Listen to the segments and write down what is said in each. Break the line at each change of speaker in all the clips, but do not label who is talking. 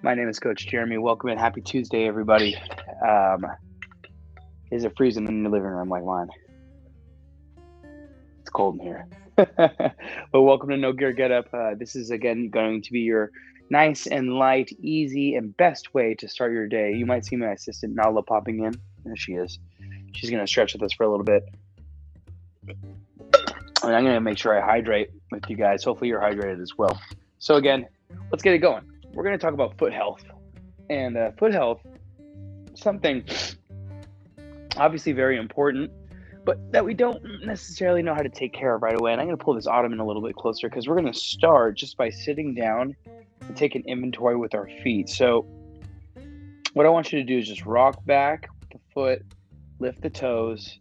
My name is Coach Jeremy. Welcome and happy Tuesday, everybody. Um, is it freezing in your living room like mine? It's cold in here. But welcome to No Gear Get Up. This is again going to be your nice and light, easy, and best way to start your day. You might see my assistant Nala popping in. There she is. She's going to stretch with us for a little bit. And I'm going to make sure I hydrate with you guys. Hopefully, you're hydrated as well. So, again, let's get it going. We're going to talk about foot health. And foot health, something obviously very important, but that we don't necessarily know how to take care of right away. And I'm going to pull this ottoman a little bit closer because we're going to start just by sitting down and take an inventory with our feet. So what I want you to do is just rock back with the foot, lift the toes,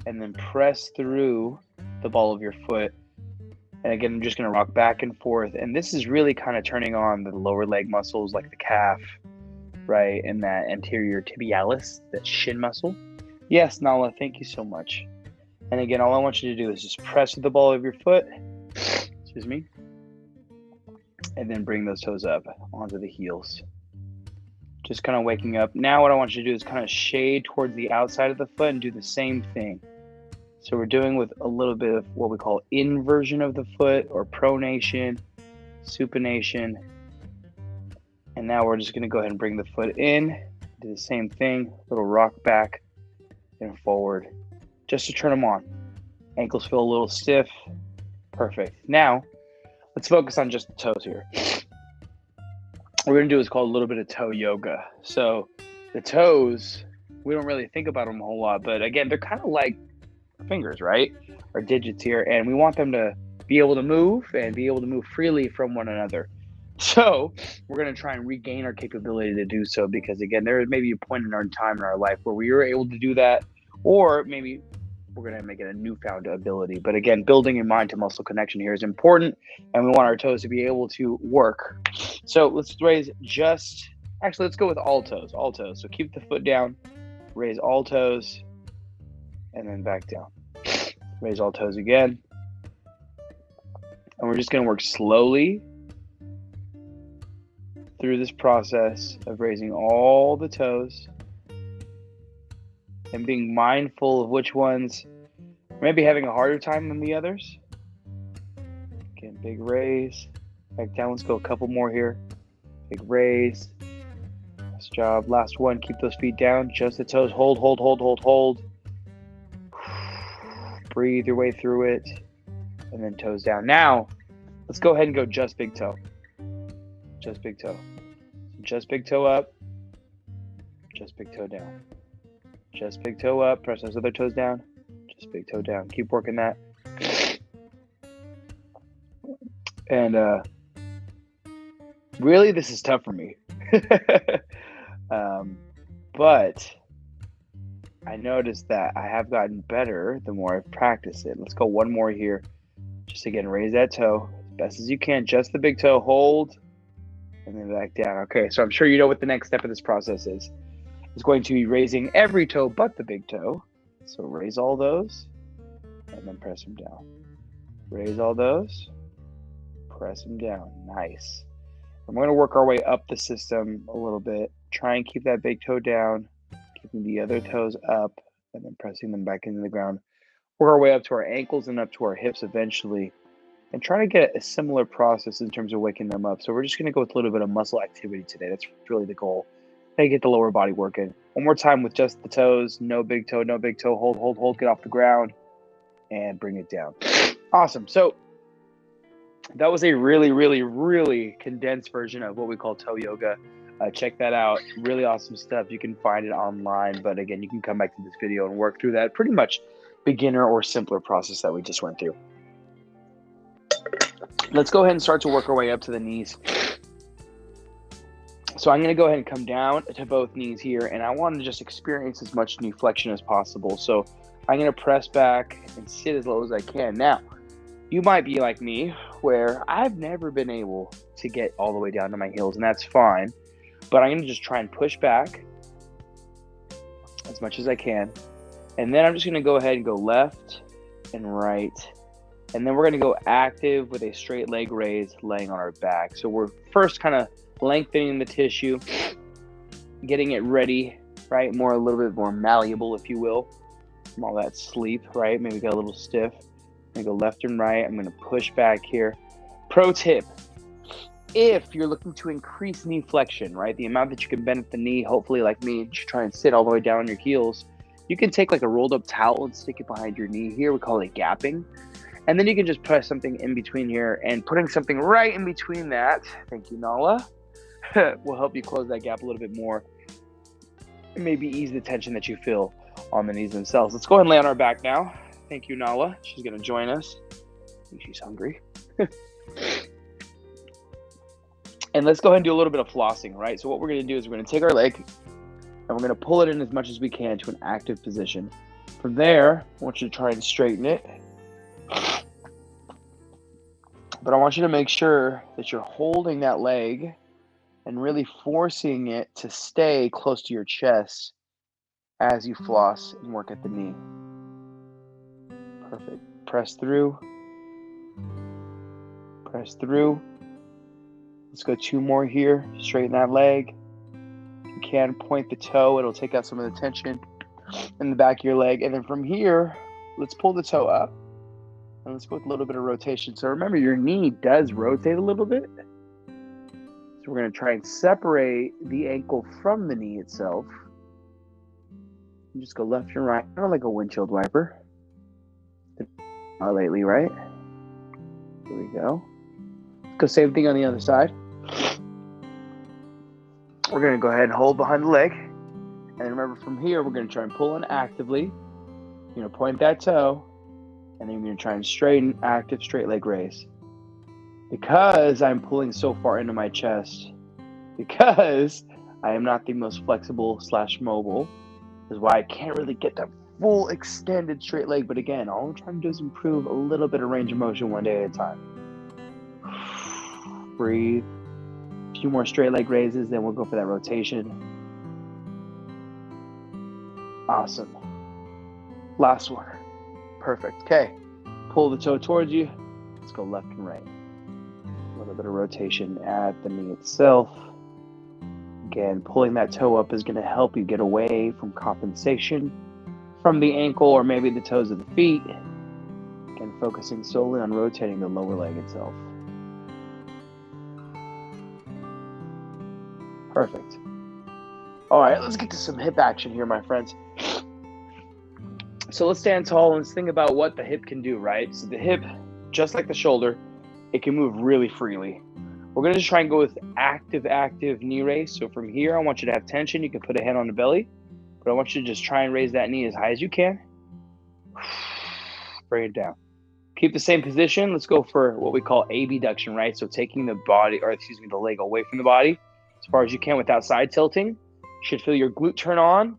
and then press through the ball of your foot. And again, I'm just going to rock back and forth. And this is really kind of turning on the lower leg muscles like the calf, right? And that anterior tibialis, that shin muscle. Yes, Nala, thank you so much. And again, all I want you to do is just press with the ball of your foot, excuse me, and then bring those toes up onto the heels. Just kind of waking up. Now what I want you to do is kind of shade towards the outside of the foot and do the same thing. So we're doing with a little bit of what we call inversion of the foot or pronation, supination. And now we're just going to go ahead and bring the foot in, do the same thing, little rock back and forward, just to turn them on. Ankles feel a little stiff. Perfect. Now, let's focus on just the toes here. What we're going to do is called a little bit of toe yoga. So the toes, we don't really think about them a whole lot, but again, they're kind of like fingers, right? Or digits here, and we want them to be able to move and be able to move freely from one another. So we're going to try and regain our capability to do so because, again, there may be a point in our time in our life where we were able to do that, or maybe we're going to make it a newfound ability. But again, building a mind to muscle connection here is important, and we want our toes to be able to work. So let's raise let's go with all toes. So keep the foot down, raise all toes, and then back down. Raise all toes again. And we're just going to work slowly through this process of raising all the toes and being mindful of which ones may be having a harder time than the others. Again, big raise. Back down. Let's go a couple more here. Big raise. Nice job. Last one. Keep those feet down. Just the toes. Hold. Breathe your way through it. And then toes down. Now, let's go ahead and go just big toe. Just big toe. Just big toe up. Just big toe down. Just big toe up. Press those other toes down. Just big toe down. Keep working that. And really, this is tough for me. But I noticed that I have gotten better the more I've practiced it. Let's go one more here. Just again, raise that toe as best as you can. Just the big toe. Hold. And then back down. Okay, so I'm sure you know what the next step of this process is. It's going to be raising every toe but the big toe. So raise all those and then press them down. Raise all those, press them down. Nice. And we're going to work our way up the system a little bit. Try and keep that big toe down, keeping the other toes up, and then pressing them back into the ground. Work our way up to our ankles and up to our hips eventually. And try to get a similar process in terms of waking them up. So we're just going to go with a little bit of muscle activity today. That's really the goal. Hey, get the lower body working. One more time with just the toes. No big toe. Hold. Get off the ground. And bring it down. Awesome. So that was a really condensed version of what we call toe yoga. Check that out. Really awesome stuff. You can find it online. But again, you can come back to this video and work through that pretty much beginner or simpler process that we just went through. Let's go ahead and start to work our way up to the knees. So I'm going to go ahead and come down to both knees here, and I want to just experience as much knee flexion as possible. So I'm going to press back and sit as low as I can. Now, you might be like me, where I've never been able to get all the way down to my heels, and that's fine. But I'm going to just try and push back as much as I can. And then I'm just going to go ahead and go left and right. And then we're going to go active with a straight leg raise laying on our back. So we're first kind of lengthening the tissue, getting it ready, right? A little bit more malleable, if you will, from all that sleep, right? Maybe get a little stiff. I'm gonna go left and right. I'm gonna push back here. Pro tip, if you're looking to increase knee flexion, right? The amount that you can bend at the knee, hopefully like me, just try and sit all the way down on your heels. You can take like a rolled up towel and stick it behind your knee here. We call it gapping. And then you can just press something in between here, and putting something right in between that, thank you, Nala, will help you close that gap a little bit more and maybe ease the tension that you feel on the knees themselves. Let's go ahead and lay on our back now. Thank you, Nala. She's going to join us. I think she's hungry. And let's go ahead and do a little bit of flossing, right? So what we're going to do is we're going to take our leg and we're going to pull it in as much as we can to an active position. From there, I want you to try and straighten it. But I want you to make sure that you're holding that leg and really forcing it to stay close to your chest as you floss and work at the knee. Perfect. Press through. Press through. Let's go 2 more here. Straighten that leg. You can point the toe. It'll take out some of the tension in the back of your leg. And then from here, let's pull the toe up. And let's go with a little bit of rotation. So remember, your knee does rotate a little bit. So we're going to try and separate the ankle from the knee itself. And just go left and right, kind of like a windshield wiper. Lately, right? Here we go. Let's go same thing on the other side. We're going to go ahead and hold behind the leg. And remember, from here, we're going to try and pull in actively. You're going to point that toe. And then you're going to try and straighten, active straight leg raise. Because I'm pulling so far into my chest, because I am not the most flexible / mobile, is why I can't really get that full extended straight leg. But again, all I'm trying to do is improve a little bit of range of motion one day at a time. Breathe. A few more straight leg raises, then we'll go for that rotation. Awesome. Last one. Perfect. Okay. Pull the toe towards you. Let's go left and right. A little bit of rotation at the knee itself. Again, pulling that toe up is going to help you get away from compensation from the ankle or maybe the toes of the feet. Again, focusing solely on rotating the lower leg itself. Perfect. All right, let's get to some hip action here, my friends. So let's stand tall and let's think about what the hip can do, right? So the hip, just like the shoulder, it can move really freely. We're going to just try and go with active knee raise. So from here, I want you to have tension. You can put a hand on the belly, but I want you to just try and raise that knee as high as you can. Bring it down. Keep the same position. Let's go for what we call abduction, right? So taking the leg away from the body as far as you can without side tilting. You should feel your glute turn on.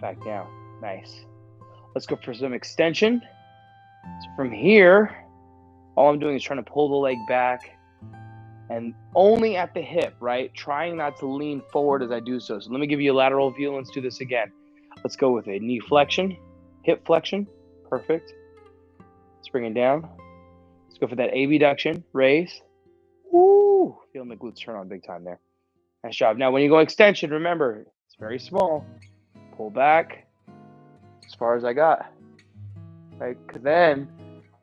Back down. Nice. Let's go for some extension. So from here, all I'm doing is trying to pull the leg back and only at the hip, right? Trying not to lean forward as I do so. So let me give you a lateral view. Let's do this again. Let's go with a knee flexion, hip flexion. Perfect. Let's bring it down. Let's go for that abduction, raise. Woo! Feeling the glutes turn on big time there. Nice job. Now, when you go extension, remember, it's very small. Pull back as far as I got, right? Because then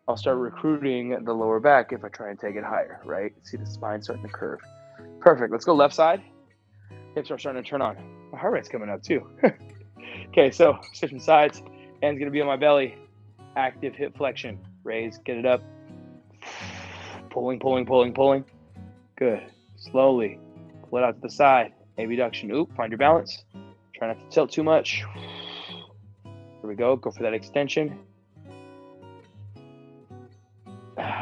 I'll start recruiting the lower back if I try and take it higher, right? See the spine starting to curve. Perfect. Let's go left side. Hips are starting to turn on. My heart rate's coming up too. Okay, so switching sides. Hand's going to be on my belly. Active hip flexion. Raise, get it up. Pulling. Good. Slowly. Pull it out to the side. Abduction. Oop, find your balance. Try not to tilt too much. Here we go. Go for that extension.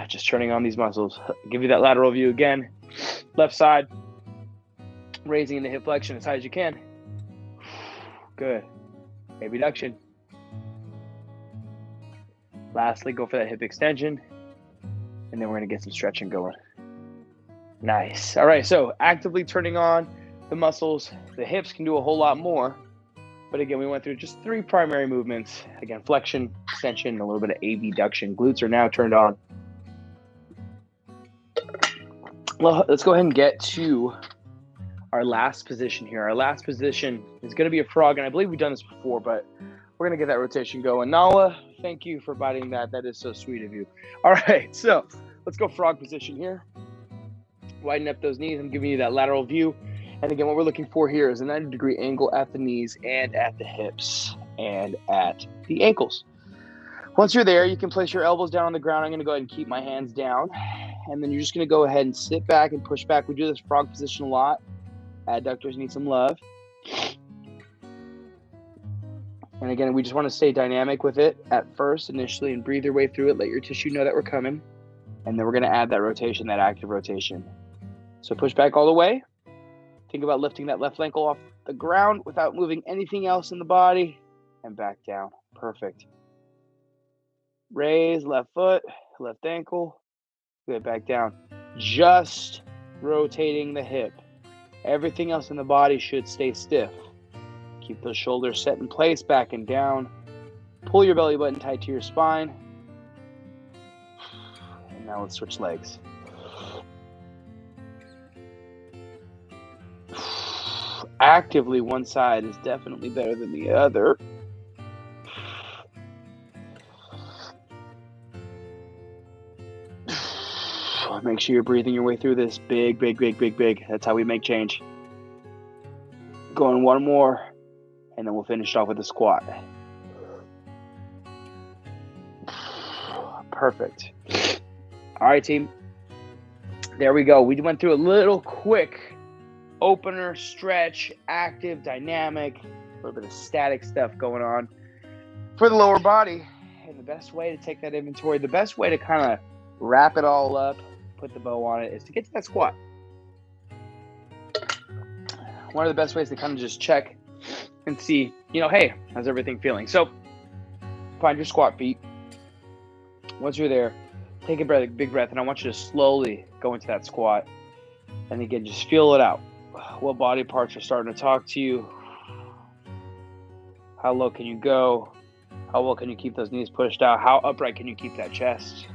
Just turning on these muscles. Give you that lateral view again. Left side. Raising the hip flexion as high as you can. Good. Abduction. Lastly, go for that hip extension. And then we're going to get some stretching going. Nice. All right, so actively turning on the muscles. The hips can do a whole lot more. But again, we went through just 3 primary movements. Again, flexion, extension, a little bit of abduction. Glutes are now turned on. Well, let's go ahead and get to our last position here. Our last position is going to be a frog, and I believe we've done this before, but we're going to get that rotation going. Nala, thank you for biting that. That is so sweet of you. All right, so let's go frog position here. Widen up those knees. I'm giving you that lateral view. And again, what we're looking for here is a 90-degree angle at the knees and at the hips and at the ankles. Once you're there, you can place your elbows down on the ground. I'm going to go ahead and keep my hands down. And then you're just going to go ahead and sit back and push back. We do this frog position a lot. Adductors need some love. And again, we just want to stay dynamic with it at first, initially, and breathe your way through it. Let your tissue know that we're coming. And then we're going to add that rotation, that active rotation. So push back all the way. Think about lifting that left ankle off the ground without moving anything else in the body. And back down. Perfect. Raise left foot, left ankle. Good, back down. Just rotating the hip. Everything else in the body should stay stiff. Keep those shoulders set in place, back and down. Pull your belly button tight to your spine. And now let's switch legs. Actively, one side is definitely better than the other. Make sure you're breathing your way through this. Big, big, big, big, big. That's how we make change. Going one more, and then we'll finish off with a squat. Perfect. All right, team. There we go. We went through a little quick opener, stretch, active, dynamic, a little bit of static stuff going on for the lower body. And the best way to take that inventory, the best way to kind of wrap it all up, put the bow on it, is to get to that squat. One of the best ways to kind of just check and see, hey, how's everything feeling? So find your squat feet. Once you're there, take a big breath, and I want you to slowly go into that squat. And again, just feel it out. What body parts are starting to talk to you? How low can you go? How well can you keep those knees pushed out? How upright can you keep that chest?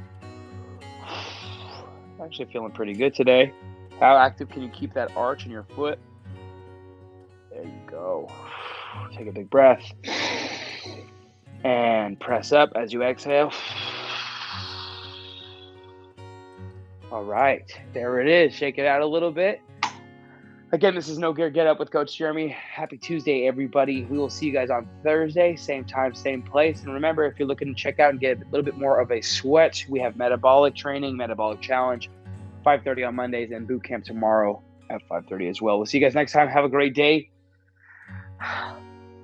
I'm actually feeling pretty good today. How active can you keep that arch in your foot? There you go. Take a big breath. And press up as you exhale. All right, there it is. Shake it out a little bit. Again, this is No Gear Get Up with Coach Jeremy. Happy Tuesday, everybody. We will see you guys on Thursday, same time, same place. And remember, if you're looking to check out and get a little bit more of a sweat, we have metabolic training, metabolic challenge, 5:30 on Mondays, and boot camp tomorrow at 5:30 as well. We'll see you guys next time. Have a great day.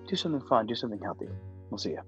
Do something fun. Do something healthy. We'll see you.